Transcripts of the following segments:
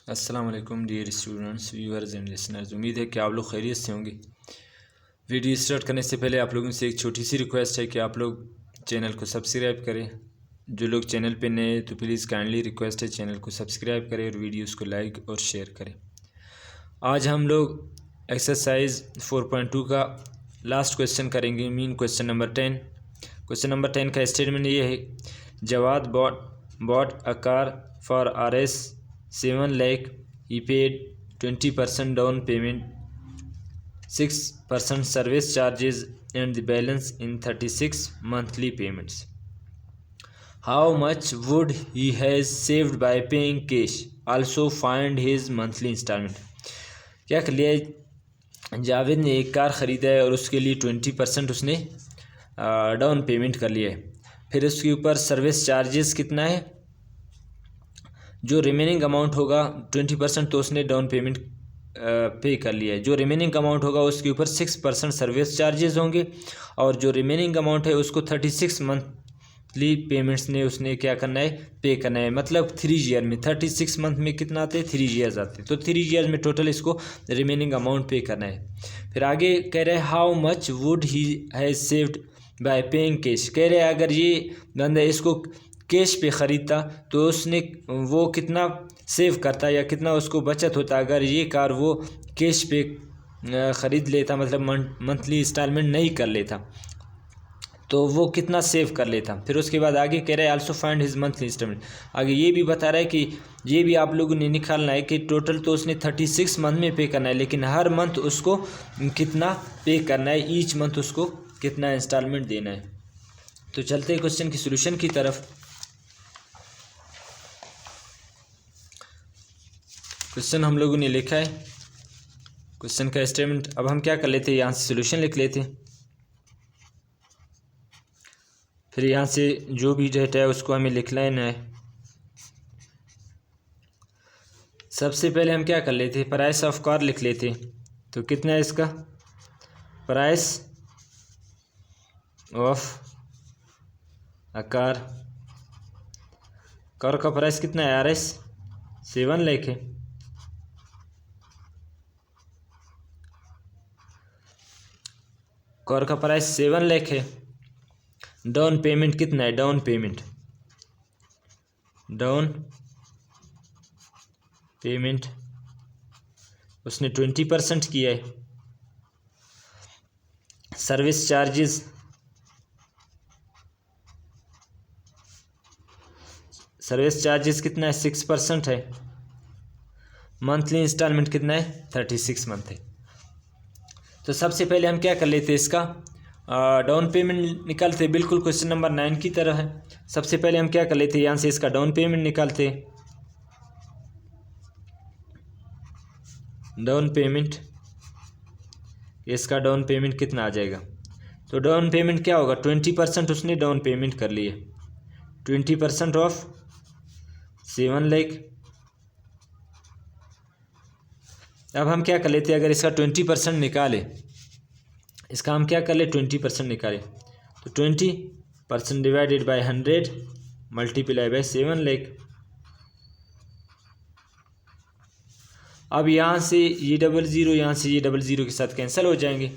अस्सलाम वालेकुम dear students, viewers and listeners. उम्मीद है कि आप लोग खैरियत से होंगे। वीडियो स्टार्ट करने से पहले आप लोगों से एक छोटी सी रिक्वेस्ट है कि आप लोग चैनल को सब्सक्राइब करें। जो लोग चैनल पे नए हैं तो प्लीज़ काइंडली रिक्वेस्ट है चैनल को सब्सक्राइब करें और वीडियोस को लाइक और शेयर करें। आज हम लोग एक्सरसाइज 4.2 का लास्ट क्वेश्चन करेंगे, mean question number 10। Question number 10 का स्टेटमेंट ये है, Jawad bought a car for Rs 7 lakh. He paid 20% down payment, 6% service charges, and the balance in 36 monthly payments. How much would he has saved by paying cash? Also find his monthly installment. क्या कर लिया है, जावेद ने एक car ख़रीदा है और उसके लिए 20% उसने डाउन पेमेंट कर लिया है। फिर उसके ऊपर सर्विस चार्जेस कितना है, जो रिमेनिंग अमाउंट होगा 20% तो उसने डाउन पेमेंट पे कर लिया है। जो रिमेनिंग अमाउंट होगा उसके ऊपर 6% सर्विस चार्जेस होंगे और जो रिमेनिंग अमाउंट है उसको 36 मंथली पेमेंट्स ने उसने क्या करना है, पे करना है। मतलब 3 ईयर में 36 मंथ में कितना आते हैं, 3 ईयर्स आते हैं। तो 3 ईयर्स में टोटल इसको रिमेनिंग अमाउंट पे करना है। फिर आगे कह रहे हैं how much would he has saved by paying cash. कह रहे हैं अगर ये बंदा इसको कैश पे ख़रीदता तो उसने वो कितना सेव करता या कितना उसको बचत होता अगर ये कार वो कैश पे ख़रीद लेता, मतलब मंथली इंस्टॉलमेंट नहीं कर लेता, तो वो कितना सेव कर लेता। फिर उसके बाद आगे कह रहा है also find his monthly instalment. आगे ये भी बता रहा है कि ये भी आप लोगों ने निकालना है कि टोटल तो उसने 36 मंथ में पे करना है, लेकिन हर मंथ उसको कितना पे करना है, ईच मंथ उसको कितना इंस्टॉलमेंट देना है। तो चलते हैं क्वेश्चन की सोल्यूशन की तरफ। क्वेश्चन हम लोगों ने लिखा है, क्वेश्चन का स्टेटमेंट। अब हम क्या कर लेते हैं, यहाँ से सोल्यूशन लिख लेते हैं। फिर यहाँ से जो भी डेटा है उसको हमें लिख लेना है। सबसे पहले हम क्या कर लेते हैं, प्राइस ऑफ कार लिख लेते हैं। तो कितना है इसका, प्राइस ऑफ अ कार का प्राइस कितना है, Rs 7 लाख है। कार का प्राइस 7 लाख है। डाउन पेमेंट कितना है, डाउन पेमेंट उसने 20% किया है। सर्विस चार्जेस कितना है, 6% है। मंथली इंस्टॉलमेंट कितना है, 36 मंथ है। तो सबसे पहले हम क्या कर लेते हैं, इसका डाउन पेमेंट निकालते। बिल्कुल क्वेश्चन नंबर 9 की तरह है। सबसे पहले हम क्या कर लेते हैं, यहाँ से इसका डाउन पेमेंट निकालते। डाउन पेमेंट, इसका डाउन पेमेंट कितना आ जाएगा। तो डाउन पेमेंट क्या होगा, 20% उसने डाउन पेमेंट कर लिया। 20% ऑफ 7 लाख। अब हम क्या कर लेते हैं, अगर इसका 20% निकाले, इसका हम क्या कर ले, 20% निकाले तो 20% divided by 100 multiply by 7 lakh. अब यहाँ से ये 00, यहाँ से ये 00 के साथ कैंसिल हो जाएंगे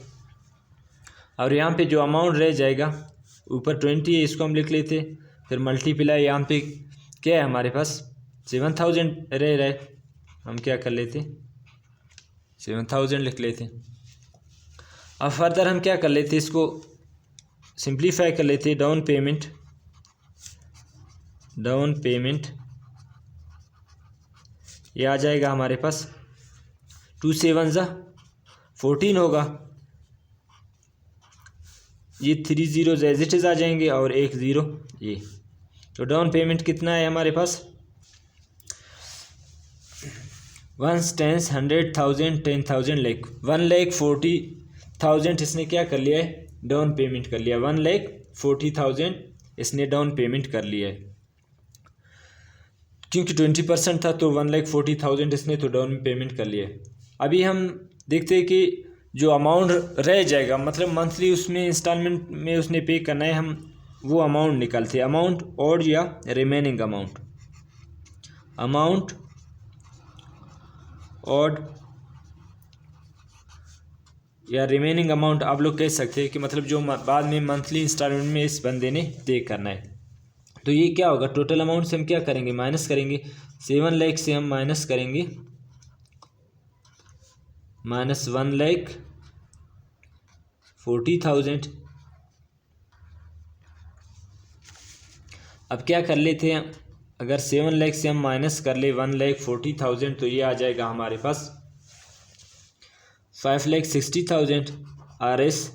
और यहाँ पे जो अमाउंट रह जाएगा ऊपर 20 है, इसको हम लिख लेते। फिर मल्टीप्लाई यहाँ पे क्या है हमारे पास, 7000 रह रहा है, हम क्या कर लेते, 7000 लिख लेते। अब फर्दर हम क्या कर लेते, इसको सिंप्लीफाई कर लेते। डाउन पेमेंट ये आ जाएगा हमारे पास 2 7 14 होगा। ये 3 0 एज इट इज़ आ जाएंगे और 1 0 ये। तो डाउन पेमेंट कितना है हमारे पास, 1 10 100,000 10,000 लाख, 1,40,000 इसने क्या कर लिया है, डाउन पेमेंट कर लिया। 1,40,000 इसने डाउन पेमेंट कर लिया है। क्योंकि 20% था तो 1,40,000 इसने तो डाउन पेमेंट कर लिया है। अभी हम देखते हैं कि जो अमाउंट रह जाएगा, मतलब मंथली उसमें इंस्टॉलमेंट में उसने पे करना है, हम वो अमाउंट निकालते हैं। अमाउंट और या रिमेनिंग अमाउंट ऑड या रिमेनिंग अमाउंट आप लोग कह सकते हैं कि मतलब जो बाद में मंथली इंस्टॉलमेंट में इस बंदे ने पे करना है। तो ये क्या होगा, टोटल अमाउंट से हम क्या करेंगे, माइनस करेंगे। 7 लाख से हम माइनस करेंगे -1,40,000। अब क्या कर लेते हैं, अगर 7 लाख से हम माइनस कर ले 1,40,000 तो ये आ जाएगा हमारे पास 5,60,000। RS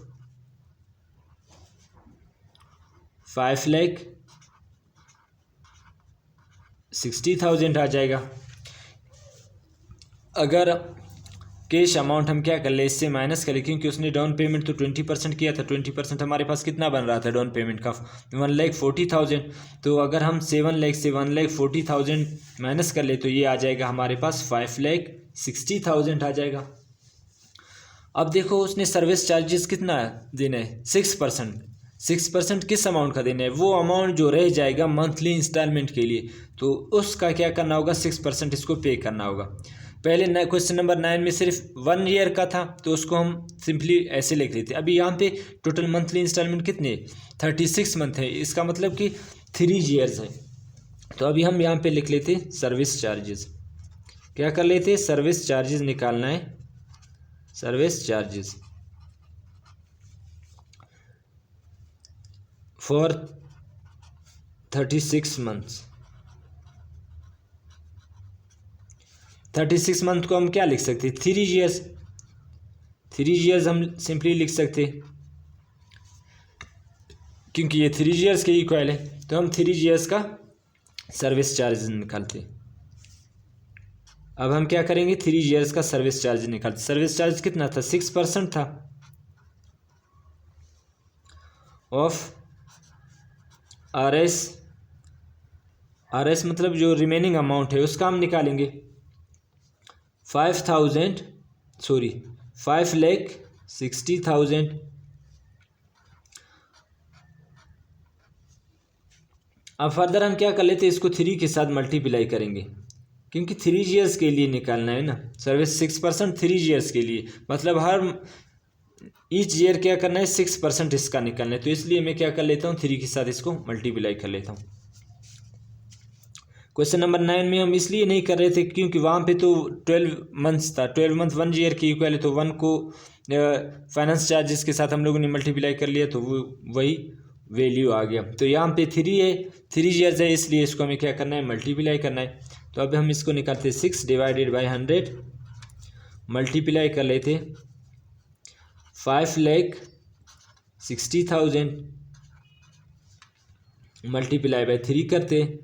5,60,000 आ जाएगा। अगर कैश अमाउंट हम क्या कर ले, इससे माइनस करें, क्योंकि उसने डाउन पेमेंट तो 20% किया था। 20% हमारे पास कितना बन रहा था डाउन पेमेंट का, 1,40,000। तो अगर हम 7 लाख से 1,40,000 माइनस कर ले तो ये आ जाएगा हमारे पास 5,60,000 आ जाएगा। अब देखो उसने सर्विस चार्जेस कितना देना है, 6%। 6% किस अमाउंट का देना है, वो अमाउंट जो रह जाएगा मंथली इंस्टॉलमेंट के लिए, तो उसका क्या करना होगा, 6% इसको पे करना होगा। पहले क्वेश्चन नंबर 9 में सिर्फ 1 ईयर का था तो उसको हम सिंपली ऐसे लिख लेते। अभी यहाँ पे टोटल मंथली इंस्टॉलमेंट कितने, 36 मंथ है, इसका मतलब कि 3 ईयर्स है। तो अभी हम यहाँ पे लिख लेते सर्विस चार्जेस। क्या कर लेते, सर्विस चार्जेस निकालना है, service charges for 36 months. 36 month को हम क्या लिख सकते, 3 ईयर्स। 3 ईयर्स हम सिंपली लिख सकते क्योंकि ये 3 ईयर्स के इक्वल है। तो हम 3 ईयर्स का सर्विस चार्ज निकालते। अब हम क्या करेंगे, 3 ईयर्स का सर्विस चार्ज निकालते। सर्विस चार्ज कितना था, 6% था ऑफ RS। RS मतलब जो रिमेनिंग अमाउंट है उसका हम निकालेंगे 5,60,000। अब फर्दर हम क्या कर लेते हैं, इसको 3 के साथ मल्टीप्लाई करेंगे क्योंकि 3 ईयर्स के लिए निकालना है ना। सर्विस 6% 3 ईयर्स के लिए, मतलब हर ईच ईयर क्या करना है, 6% इसका निकालना है। तो इसलिए मैं क्या कर लेता हूँ, 3 के साथ इसको मल्टीप्लाई कर लेता हूँ। क्वेश्चन नंबर 9 में हम इसलिए नहीं कर रहे थे क्योंकि वहाँ पे तो 12 मंथ्स था, 12 मंथ 1 ईयर की इक्वल है, तो 1 को फाइनेंस चार्जेस के साथ हम लोगों ने मल्टीप्लाई कर लिया तो वो वही वैल्यू आ गया। तो यहाँ पे 3 है, 3 ईयर्स है, इसलिए इसको हमें क्या करना है, मल्टीप्लाई करना है। तो अब हम इसको निकालते 6 डिवाइडेड बाई 100 मल्टीप्लाई कर लेते 5,60,000 मल्टीप्लाई बाई 3 करते।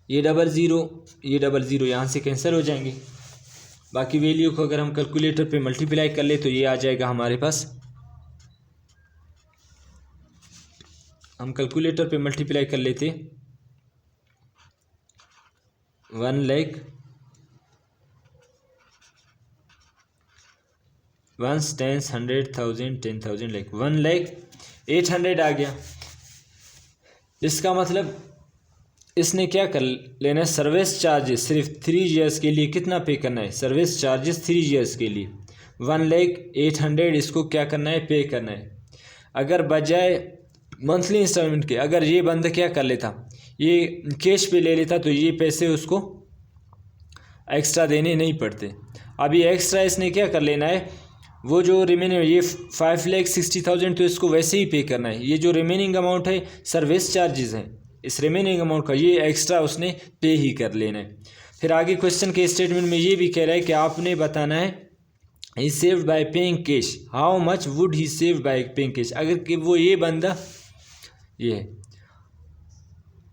ये डबल ज़ीरो यहाँ से कैंसिल हो जाएंगे। बाकी वैल्यू को अगर हम कैलकुलेटर पे मल्टीप्लाई कर ले तो ये आ जाएगा हमारे पास, हम कैलकुलेटर पे मल्टीप्लाई कर लेते 1 लाख 1 10 100,000 10,000 लाख 1,08,000 आ गया। इसका मतलब इसने क्या कर लेना है, सर्विस चार्जेस सिर्फ 3 ईयर्स के लिए कितना पे करना है, सर्विस चार्जेस 3 ईयर्स के लिए 1,08,000 इसको क्या करना है, पे करना है। अगर बजाय मंथली इंस्टॉलमेंट के अगर ये बंदा क्या कर लेता, ये कैश पे ले लेता तो ये पैसे उसको एक्स्ट्रा देने नहीं पड़ते। अभी एक्स्ट्रा इसने क्या कर लेना है, वो जो रिमेनिंग ये 5,60,000 तो इसको वैसे ही पे करना है। ये जो रिमेनिंग अमाउंट है सर्विस चार्जेस हैं, इस रिमेनिंग अमाउंट का ये एक्स्ट्रा उसने पे ही कर लेना है। फिर आगे क्वेश्चन के स्टेटमेंट में ये भी कह रहा है कि आपने बताना है he saved by paying cash, how much would he save by paying cash. अगर कि वो ये बंदा ये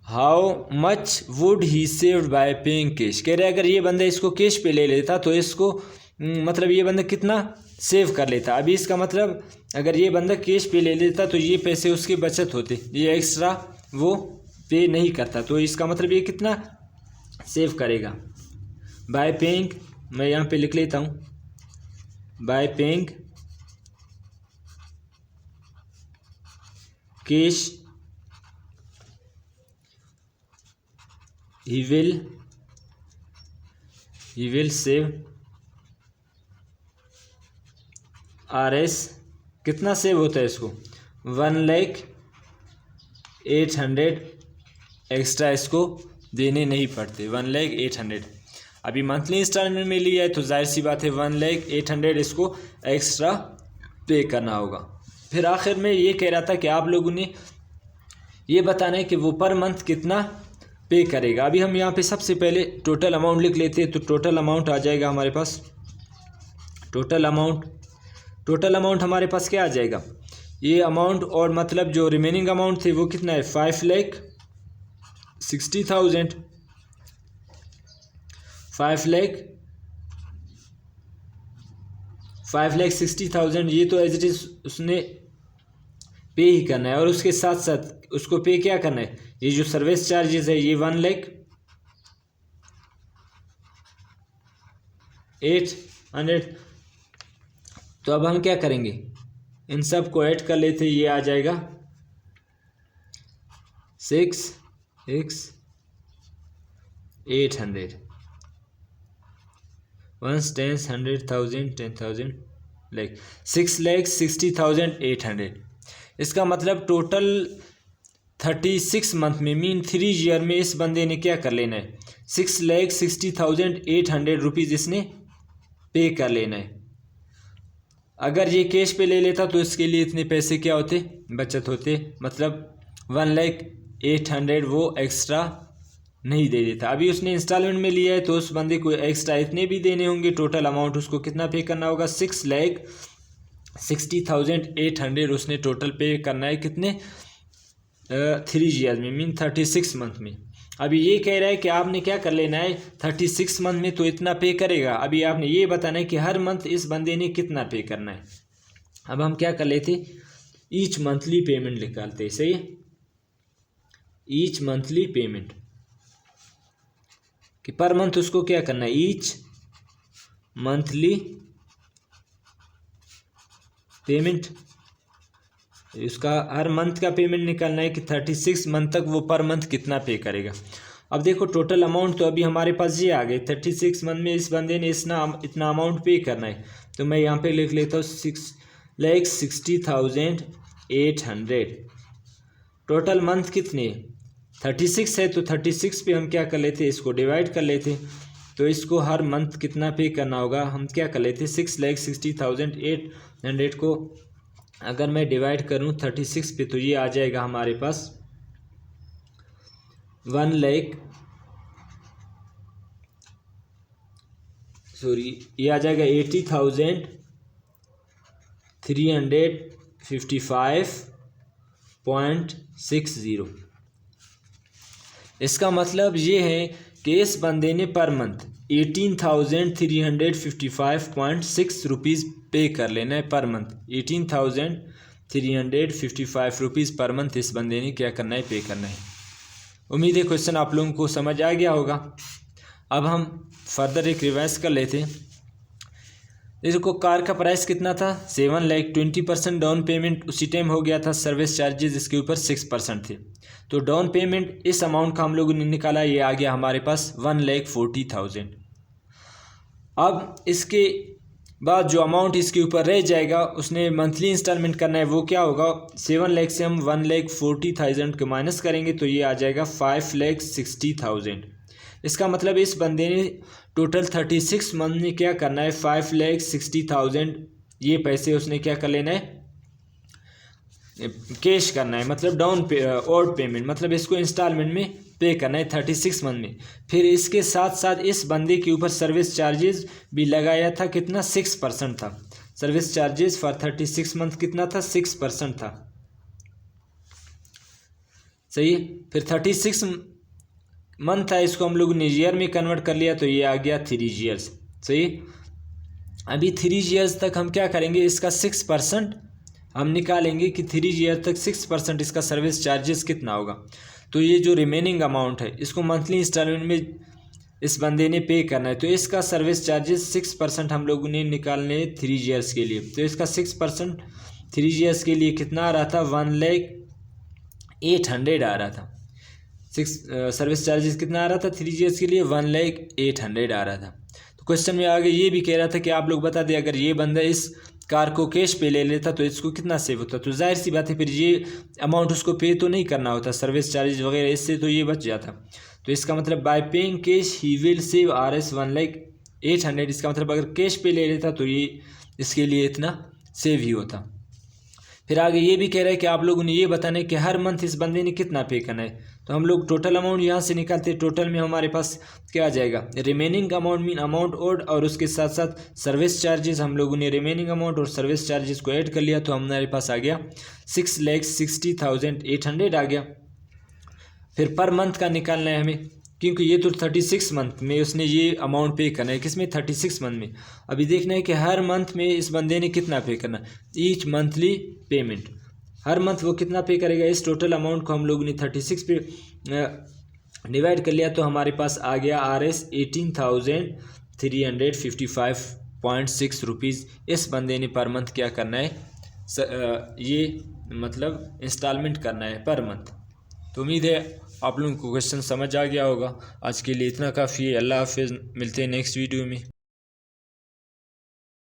how much would he saved by paying cash कह रहे हैं, अगर ये बंदा इसको कैश पे ले लेता तो इसको मतलब ये बंदा कितना सेव कर लेता। अभी इसका मतलब अगर ये बंदा कैश पे ले लेता तो ये पैसे उसके बचत होते, ये एक्स्ट्रा वो पे नहीं करता, तो इसका मतलब ये कितना सेव करेगा। बाय पेइंग मैं यहाँ पे लिख लेता हूँ, bye paying cash he will he will save RS कितना सेव होता है इसको 1,08,000 एक्स्ट्रा इसको देने नहीं पड़ते 1,08,000। अभी मंथली इंस्टॉलमेंट में लिया है तो जाहिर सी बात है 1,08,000 इसको एक्स्ट्रा पे करना होगा। फिर आखिर में ये कह रहा था कि आप लोगों ने ये बताना है कि वो पर मंथ कितना पे करेगा। अभी हम यहाँ पे सबसे पहले टोटल अमाउंट लिख लेते हैं। तो टोटल अमाउंट आ जाएगा हमारे पास, टोटल अमाउंट हमारे पास क्या आ जाएगा, ये अमाउंट और मतलब जो रिमेनिंग अमाउंट थे वो कितना है 5,60,000 5,60,000 ये तो एज इट इज उसने पे ही करना है। और उसके साथ साथ उसको पे क्या करना है, ये जो सर्विस चार्जेस है ये 1,08,000। तो अब हम क्या करेंगे, इन सब को ऐड कर लेते, ये आ जाएगा 6,800 1 10 100,000 10,000 लाइक 6,60,800। इसका मतलब टोटल 36 मंथ में मीन 3 ईयर में इस बंदे ने क्या कर लेना है 6,60,800 रुपीज़ इसने पे कर लेना है। अगर ये कैश पे ले लेता तो इसके लिए इतने पैसे क्या होते, बचत होते, मतलब 1,08,000 वो एक्स्ट्रा नहीं दे देता। अभी उसने इंस्टॉलमेंट में लिया है तो उस बंदे को एक्स्ट्रा इतने भी देने होंगे। टोटल अमाउंट उसको कितना पे करना होगा 6,60,800 उसने टोटल पे करना है कितने 3 ईयर में मीन 36 मंथ में। अभी ये कह रहा है कि आपने क्या कर लेना है 36 मंथ में तो इतना पे करेगा। अभी आपने ये बताना है कि हर मंथ इस बंदे ने कितना पे करना है। अब हम क्या कर लेते, ईच मंथली पेमेंट निकालते हैं, सही है। ईच मंथली पेमेंट कि पर मंथ उसको क्या करना है, ईच मंथली पेमेंट, उसका हर मंथ का पेमेंट निकालना है कि 36 मंथ तक वो पर मंथ कितना पे करेगा। अब देखो टोटल अमाउंट तो अभी हमारे पास ये आ गए 36 मंथ में इस बंदे ने इतना अमाउंट पे करना है। तो मैं यहाँ पे लिख लेता हूँ 6,60,800। टोटल मंथ कितने 36 है तो 36 पे हम क्या कर लेते, इसको डिवाइड कर लेते। तो इसको हर मंथ कितना पे करना होगा, हम क्या कर लेते 6,60,800 को अगर मैं डिवाइड करूं 36 पे तो ये आ जाएगा हमारे पास 80,355.60। इसका मतलब ये है कि इस बंदे ने पर मंथ 18,355.6 रुपीज़ पे कर लेना है per month. 18,355 rupees per month इस बंदे ने क्या करना है, पे करना है। उम्मीद है क्वेश्चन आप लोगों को समझ आ गया होगा। अब हम फर्दर एक रिवाइज कर लेते हैं। देखो कार का प्राइस कितना था 7 लाख, 20% डाउन पेमेंट उसी टाइम हो गया था, सर्विस चार्जेस इसके ऊपर 6% थे। तो डाउन पेमेंट इस अमाउंट का हम लोगों ने निकाला, ये आ गया हमारे पास 1,40,000। अब इसके बाद जो अमाउंट इसके ऊपर रह जाएगा उसने मंथली इंस्टॉलमेंट करना है, वो क्या होगा 7 लाख से हम 1,40,000 के माइनस करेंगे तो ये आ जाएगा 5,60,000। इसका मतलब इस बंदे ने टोटल 36 मंथ में क्या करना है 5,60,000 ये पैसे उसने क्या कर लेना है, कैश करना है, मतलब डाउन ओड पेमेंट, मतलब इसको इंस्टॉलमेंट में पे करना है 36 मंथ में। फिर इसके साथ साथ इस बंदे के ऊपर सर्विस चार्जेस भी लगाया था, कितना 6% था। सर्विस चार्जेस फॉर 36 मंथ कितना था 6% था, सही है। फिर 36 मंथ था, इसको हम लोग ने ईयर में कन्वर्ट कर लिया तो ये आ गया 3 ईयर्स, सही। अभी 3 ईयर्स तक हम क्या करेंगे, इसका 6% हम निकालेंगे कि 3 ईयर तक 6% इसका सर्विस चार्जेस कितना होगा। तो ये जो रिमेनिंग अमाउंट है इसको मंथली इंस्टॉलमेंट में इस बंदे ने पे करना है, तो इसका सर्विस चार्जेस 6% हम लोगों ने निकालने 3 ईयर्स के लिए। तो इसका 6% 3 ईयर्स के लिए कितना आ रहा था 1,08,000 आ रहा था। सर्विस चार्जेस कितना आ रहा था 3 ईयर्स के लिए 1,08,000 आ रहा था। क्वेश्चन में आगे ये भी कह रहा था कि आप लोग बता दें अगर ये बंदा इस कार को कैश पे ले लेता तो इसको कितना सेव होता। तो जाहिर सी बात है फिर ये अमाउंट उसको पे तो नहीं करना होता, सर्विस चार्जेस वगैरह, इससे तो ये बच जाता। तो इसका मतलब bye paying cash he will save Rs 1,08,000। इसका मतलब अगर कैश पे ले लेता तो ये इसके लिए इतना सेव ही होता। फिर आगे ये भी कह रहा है कि आप लोगों ने ये बताना है कि हर मंथ इस बंदे ने कितना पे करना है। तो हम लोग टोटल अमाउंट यहाँ से निकालते हैं। टोटल में हमारे पास क्या आ जाएगा, remaining amount mean amount owed, और उसके साथ साथ सर्विस चार्जेस। हम लोगों ने रिमेनिंग अमाउंट और सर्विस चार्जेस को ऐड कर लिया तो हमारे पास आ गया 6,60,800 आ गया। फिर पर मंथ का निकालना है हमें, क्योंकि ये तो 36 मंथ में उसने ये अमाउंट पे करना है। किसमें, 36 मंथ में। अभी देखना है कि हर मंथ में इस बंदे ने कितना पे करना, ईच मंथली पेमेंट, हर मंथ वो कितना पे करेगा। इस टोटल अमाउंट को हम लोगों ने 36 पे डिवाइड कर लिया तो हमारे पास आ गया Rs 18,355.6 रुपीज़। इस बंदे ने पर मंथ क्या करना है, ये मतलब इंस्टॉलमेंट करना है पर मंथ। तो उम्मीद है आप लोगों को क्वेश्चन समझ आ गया होगा। आज के लिए इतना काफ़ी है। अल्लाह हाफिज़, मिलते हैं नेक्स्ट वीडियो में।